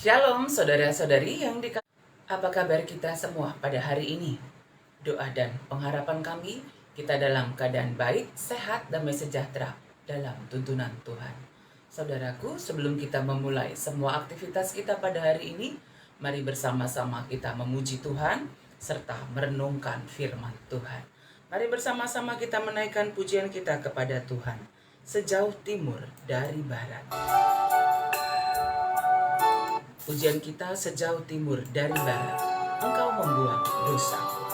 Shalom saudara-saudari yang apa kabar kita semua pada hari ini? Doa dan pengharapan kami, kita dalam keadaan baik, sehat, damai sejahtera dalam tuntunan Tuhan. Saudaraku, sebelum kita memulai semua aktivitas kita pada hari ini, mari bersama-sama kita memuji Tuhan serta merenungkan firman Tuhan. Mari bersama-sama kita menaikkan pujian kita kepada Tuhan. Sejauh timur dari barat. Pujian kita sejauh timur dari barat, Engkau membuang dosaku.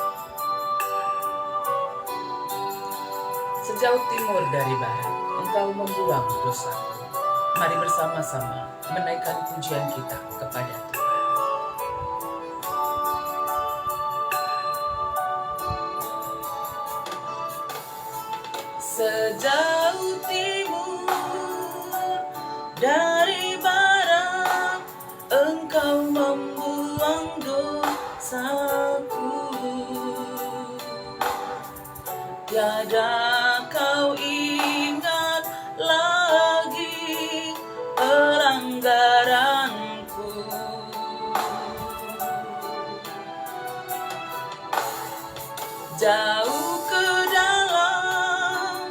Sejauh timur dari barat, Engkau membuang dosaku. Mari bersama-sama menaikkan pujian kita kepada Tuhan. Sejauh timur dari barat, Engkau membuang dosaku. Tiada kau ingat lagi pelanggaranku. Jauh ke dalam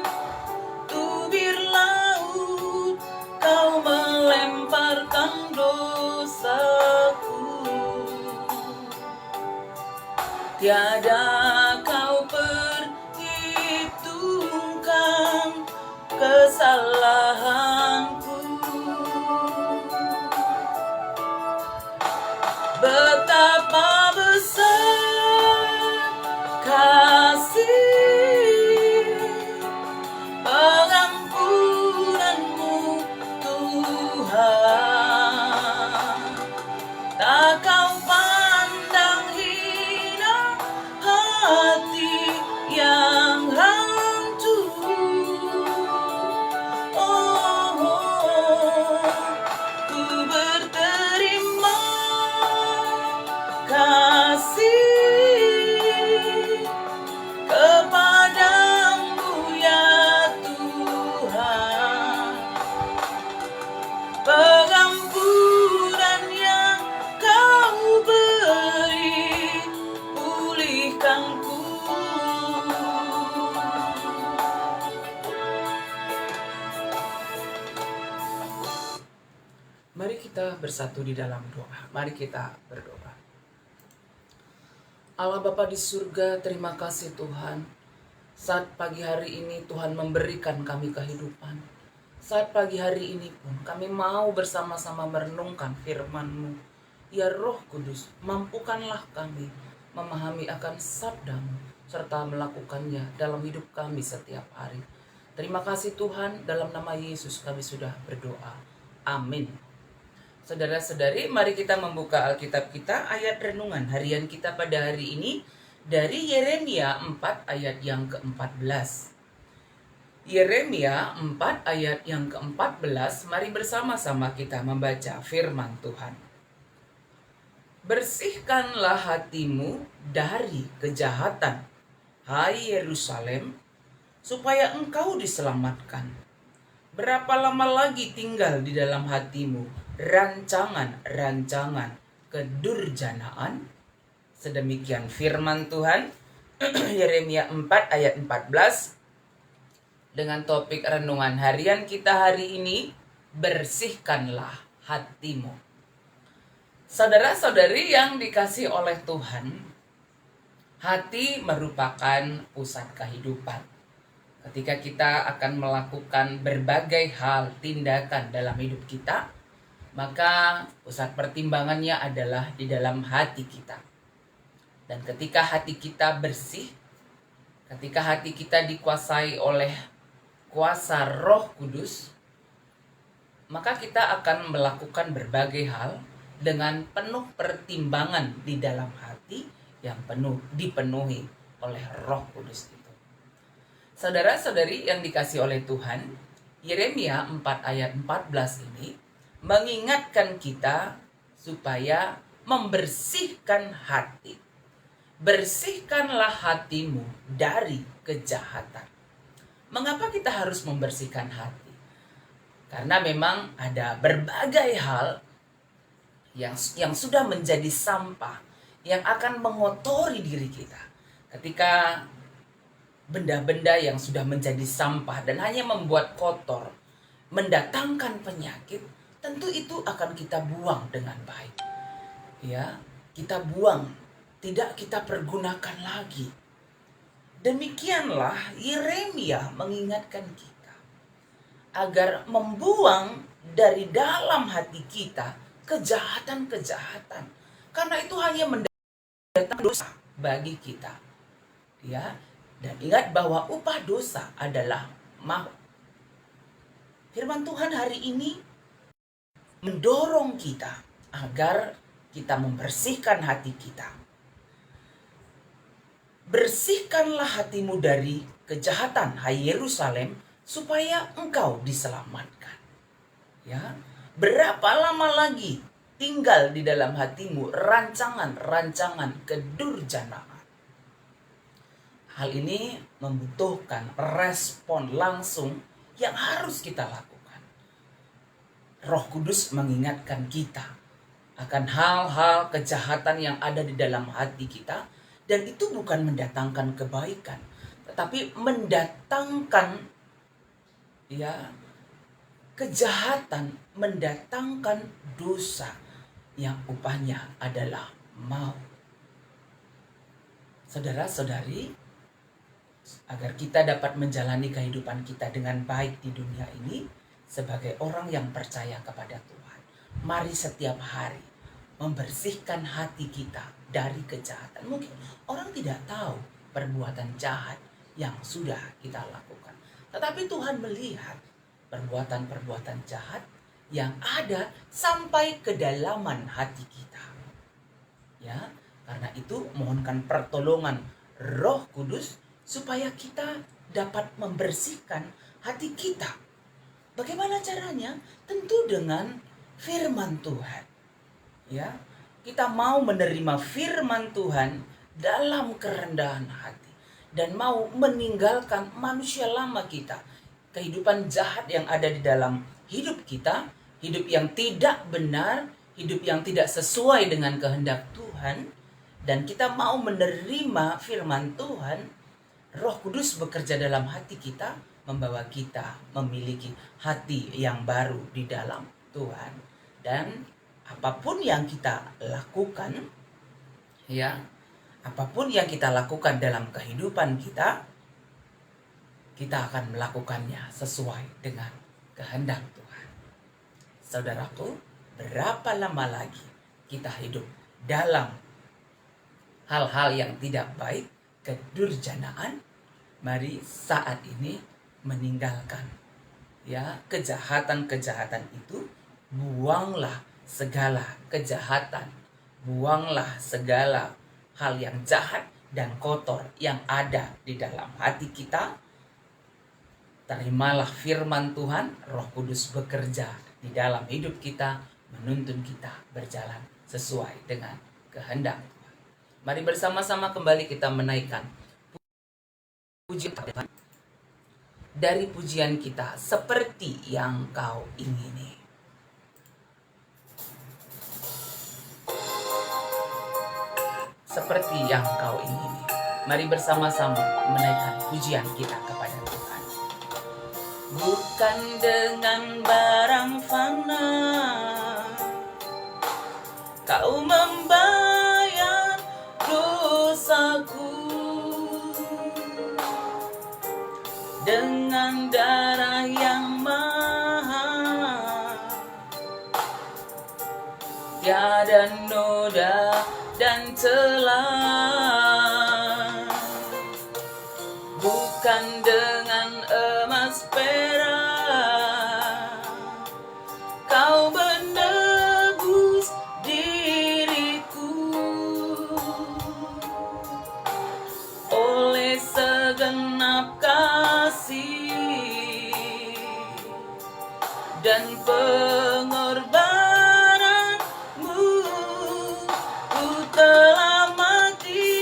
tubir laut, kau melemparkan dosaku. Tiada kau perhitungkan kesalahanku. Betapa besar kasih pengampunanmu, Tuhan. Tak kau pandang hina hati yang hancur. Ku berterima kasih kepadamu ya Tuhan. Pengampunan yang kau beri, pulihkanku. Mari kita bersatu di dalam doa. Mari kita berdoa. Allah Bapa di surga, terima kasih Tuhan. Saat pagi hari ini Tuhan memberikan kami kehidupan. Saat pagi hari ini pun kami mau bersama-sama merenungkan firman-Mu. Ya Roh Kudus, mampukanlah kami memahami akan sabda-Mu serta melakukannya dalam hidup kami setiap hari. Terima kasih Tuhan, dalam nama Yesus kami sudah berdoa. Amin. Saudara-saudari, mari kita membuka Alkitab kita, ayat renungan harian kita pada hari ini dari Yeremia 4 ayat yang ke-14. Yeremia 4 ayat yang ke-14, mari bersama-sama kita membaca firman Tuhan. Bersihkanlah hatimu dari kejahatan, hai Yerusalem, supaya engkau diselamatkan. Berapa lama lagi tinggal di dalam hatimu rancangan-rancangan kedurjanaan? Sedemikian firman Tuhan. Yeremia 4 ayat 14 dengan topik renungan harian kita hari ini, bersihkanlah hatimu. Saudara-saudari yang dikasihi oleh Tuhan, hati merupakan pusat kehidupan. Ketika kita akan melakukan berbagai hal, tindakan dalam hidup kita, maka pusat pertimbangannya adalah di dalam hati kita. Dan ketika hati kita bersih, ketika hati kita dikuasai oleh kuasa Roh Kudus, maka kita akan melakukan berbagai hal dengan penuh pertimbangan di dalam hati yang dipenuhi oleh Roh Kudus itu. Saudara-saudari yang dikasihi oleh Tuhan, Yeremia 4 ayat 14 ini mengingatkan kita supaya membersihkan hati. Bersihkanlah hatimu dari kejahatan. Mengapa kita harus membersihkan hati? Karena memang ada berbagai hal yang sudah menjadi sampah, yang akan mengotori diri kita. Ketika benda-benda yang sudah menjadi sampah dan hanya membuat kotor, mendatangkan penyakit, tentu itu akan kita buang dengan baik. Ya, kita buang, tidak kita pergunakan lagi. Demikianlah Yeremia mengingatkan kita agar membuang dari dalam hati kita kejahatan-kejahatan, karena itu hanya mendatangkan dosa bagi kita. Ya, dan ingat bahwa upah dosa adalah maut. Firman Tuhan hari ini mendorong kita agar kita membersihkan hati kita. Bersihkanlah hatimu dari kejahatan, hai Yerusalem, supaya engkau diselamatkan. Ya, berapa lama lagi tinggal di dalam hatimu rancangan-rancangan kedurjanaan? Hal ini membutuhkan respon langsung yang harus kita lakukan. Roh Kudus mengingatkan kita akan hal-hal kejahatan yang ada di dalam hati kita, dan itu bukan mendatangkan kebaikan, tetapi mendatangkan kejahatan, mendatangkan dosa yang upahnya adalah maut. Saudara-saudari, agar kita dapat menjalani kehidupan kita dengan baik di dunia ini sebagai orang yang percaya kepada Tuhan, mari setiap hari membersihkan hati kita dari kejahatan. Mungkin orang tidak tahu perbuatan jahat yang sudah kita lakukan, tetapi Tuhan melihat perbuatan-perbuatan jahat yang ada sampai kedalaman hati kita. Ya, karena itu mohonkan pertolongan Roh Kudus supaya kita dapat membersihkan hati kita. Bagaimana caranya? Tentu dengan firman Tuhan. Ya, kita mau menerima firman Tuhan dalam kerendahan hati dan mau meninggalkan manusia lama kita, kehidupan jahat yang ada di dalam hidup kita, hidup yang tidak benar, hidup yang tidak sesuai dengan kehendak Tuhan, dan kita mau menerima firman Tuhan. Roh Kudus bekerja dalam hati kita, membawa kita memiliki hati yang baru di dalam Tuhan. Dan apapun yang kita lakukan, apapun yang kita lakukan dalam kehidupan kita, kita akan melakukannya sesuai dengan kehendak Tuhan. Saudaraku, berapa lama lagi kita hidup dalam hal-hal yang tidak baik, kedurjanaan? Mari saat ini meninggalkan kejahatan-kejahatan itu. Buanglah segala kejahatan, buanglah segala hal yang jahat dan kotor yang ada di dalam hati kita. Terimalah firman Tuhan, Roh Kudus bekerja di dalam hidup kita, menuntun kita berjalan sesuai dengan kehendak Tuhan. Mari bersama-sama kembali kita menaikkan pujian dari pujian kita, seperti yang kau ingini. Seperti yang kau ingini. Mari bersama-sama menaikkan pujian kita kepada Tuhan. Bukan dengan barang fana kau membayar dosaku, dengan darah yang mahal, tiada noda dan celah. Bukan dengan emas perak kau menebus diriku, oleh segenap kasih dan pengorbananmu, ku telah mati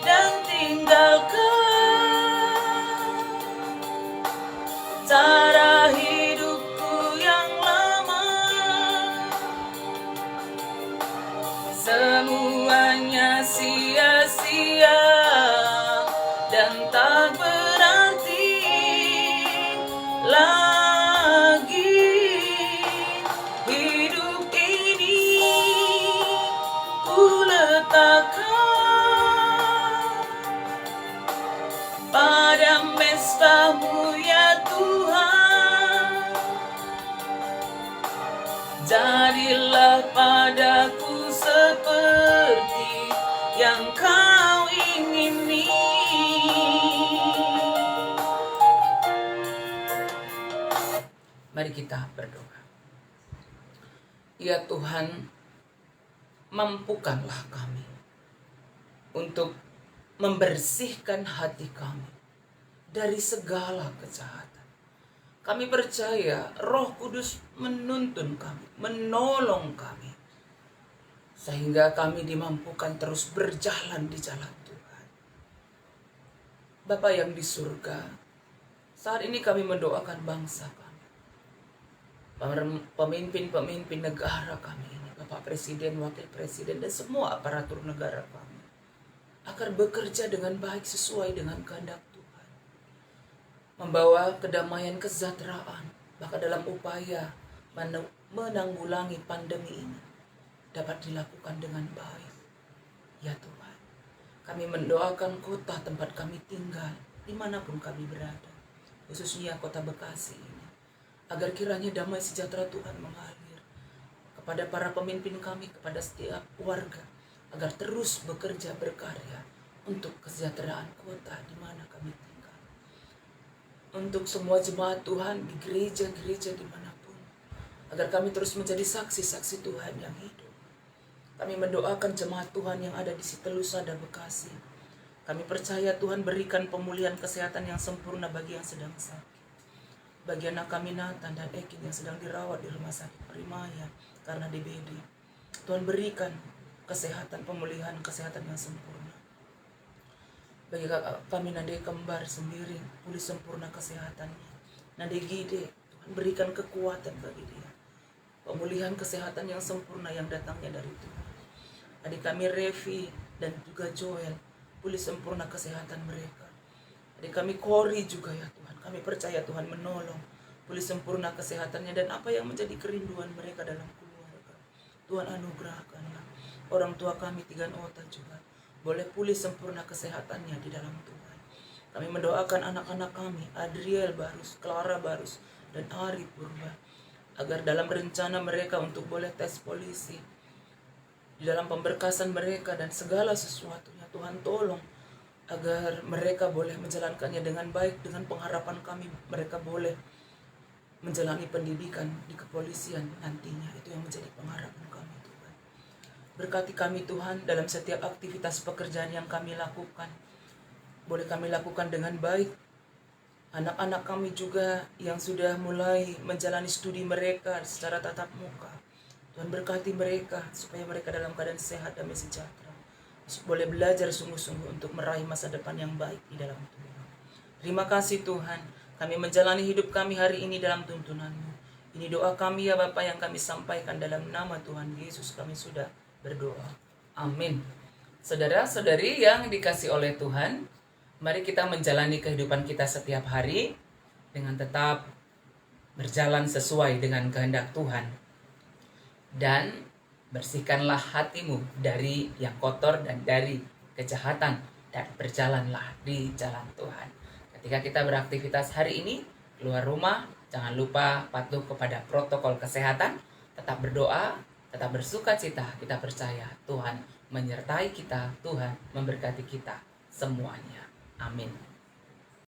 dan tinggalkan sia-sia dan tak berarti lagi. Hidup ini ku letakkan pada mesta-Mu ya Tuhan. Jadilah padaku seperti yang Kau ingini. Mari kita berdoa. Ya Tuhan, mampukanlah kami untuk membersihkan hati kami dari segala kejahatan. Kami percaya Roh Kudus menuntun kami, menolong kami, sehingga kami dimampukan terus berjalan di jalan Tuhan. Bapa yang di surga, saat ini kami mendoakan bangsa kami, pemimpin-pemimpin negara kami ini, Bapak Presiden, Wakil Presiden, dan semua aparatur negara kami, agar bekerja dengan baik sesuai dengan kehendak Tuhan, membawa kedamaian kesejahteraan, bahkan dalam upaya menanggulangi pandemi ini dapat dilakukan dengan baik. Ya Tuhan, kami mendoakan kota tempat kami tinggal, dimanapun kami berada, khususnya kota Bekasi ini, agar kiranya damai sejahtera Tuhan mengalir kepada para pemimpin kami, kepada setiap warga, agar terus bekerja berkarya untuk kesejahteraan kota di mana kami tinggal. Untuk semua jemaat Tuhan di gereja-gereja dimanapun, agar kami terus menjadi saksi-saksi Tuhan yang hidup. Kami mendoakan jemaat Tuhan yang ada di Sitelusa dan Bekasi. Kami percaya Tuhan berikan pemulihan kesehatan yang sempurna bagi yang sedang sakit. Bagi anak kami Nathan dan Ekin yang sedang dirawat di rumah sakit Primaya karena DBD, Tuhan berikan kesehatan, pemulihan kesehatan yang sempurna. Bagi kami Nade Kembar sendiri, pulih sempurna kesehatannya. Nade Gide, Tuhan berikan kekuatan bagi dia, pemulihan kesehatan yang sempurna yang datangnya dari Tuhan. Adik kami Revi dan juga Joel, pulih sempurna kesehatan mereka. Adik kami Kori juga ya Tuhan, kami percaya Tuhan menolong, pulih sempurna kesehatannya, dan apa yang menjadi kerinduan mereka dalam keluarga, Tuhan anugerahkanlah. Orang tua kami Tigan Ota juga boleh pulih sempurna kesehatannya di dalam Tuhan. Kami mendoakan anak-anak kami, Adriel Barus, Clara Barus, dan Ari Purba, agar dalam rencana mereka untuk boleh tes polisi, di dalam pemberkasan mereka dan segala sesuatunya, Tuhan tolong agar mereka boleh menjalankannya dengan baik. Dengan pengharapan kami mereka boleh menjalani pendidikan di kepolisian nantinya. Itu yang menjadi pengharapan kami Tuhan. Berkati kami Tuhan dalam setiap aktivitas pekerjaan yang kami lakukan. Boleh kami lakukan dengan baik. Anak-anak kami juga yang sudah mulai menjalani studi mereka secara tatap muka, Tuhan berkati mereka supaya mereka dalam keadaan sehat dan sejahtera, boleh belajar sungguh-sungguh untuk meraih masa depan yang baik di dalam Tuhan. Terima kasih Tuhan, kami menjalani hidup kami hari ini dalam tuntunan-Mu. Ini doa kami ya Bapa yang kami sampaikan dalam nama Tuhan Yesus kami sudah berdoa. Amin. Saudara-saudari yang dikasih oleh Tuhan, mari kita menjalani kehidupan kita setiap hari dengan tetap berjalan sesuai dengan kehendak Tuhan. Dan bersihkanlah hatimu dari yang kotor dan dari kejahatan, dan berjalanlah di jalan Tuhan. Ketika kita beraktivitas hari ini, keluar rumah, jangan lupa patuh kepada protokol kesehatan, tetap berdoa, tetap bersukacita. Kita percaya Tuhan menyertai kita, Tuhan memberkati kita semuanya. Amin.